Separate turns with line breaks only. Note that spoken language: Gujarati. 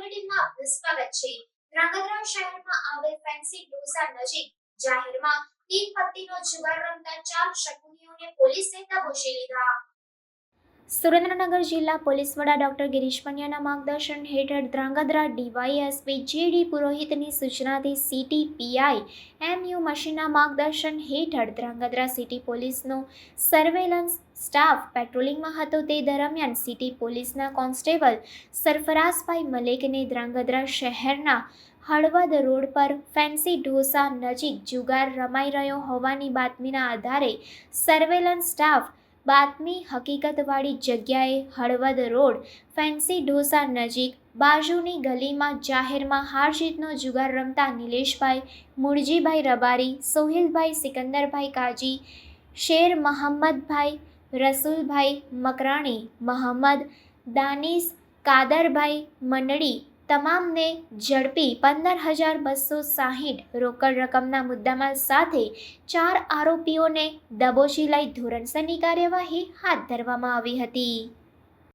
બુલેટિનમાં સ્વાગત છે। ધ્રાંગધ્રા શહેરમાં આવેલ ફેન્સી ઢોસા નજીક જાહેરમાં તીન પત્તીનો જુગાર રમતા 4 શકુનીઓને પોલીસે દબોચી લીધા। સુરેન્દ્રનગર જિલ્લા પોલીસ વડા ડોક્ટર ગિરીશ પંડ્યાના માર્ગદર્શન હેઠળ ધ્રાંગધ્રા ડીવાયએસપી જે.ડી. પુરોહિતની સૂચનાથી સિટી પીઆઈ એમ.યુ. મશીનના માર્ગદર્શન હેઠળ ધ્રાંગધ્રા સિટી પોલીસનો સર્વેલન્સ સ્ટાફ પેટ્રોલિંગમાં હતો। તે દરમિયાન સિટી પોલીસના કોન્સ્ટેબલ સરફરાઝભાઈ મલેકને ધ્રાંગધ્રા શહેરના હળવદ રોડ પર ફેન્સી ઢોસા નજીક જુગાર રમાઈ રહ્યો હોવાની બાતમીના આધારે સર્વેલન્સ સ્ટાફ બાતમી હકીકતવાળી જગ્યાએ હળવદ રોડ ફેન્સી ઢોસા નજીક બાજુની ગલીમાં જાહેરમાં હાર જીતનો જુગાર રમતા નિલેશભાઈ મુળજીભાઈ રબારી, સોહિલભાઈ સિકંદરભાઈ કાજી, શેર મહમ્મદભાઈ, રસુલભાઈ મકરાણી, મહમ્મદ દાનીશ, કાદરભાઈ મંડળી તમામને ઝડપી 15,260 રોકડ રકમના મુદ્દામાલ સાથે 4 આરોપીઓને દબોચી લઈ ધોરણસરની કાર્યવાહી હાથ ધરવામાં આવી હતી।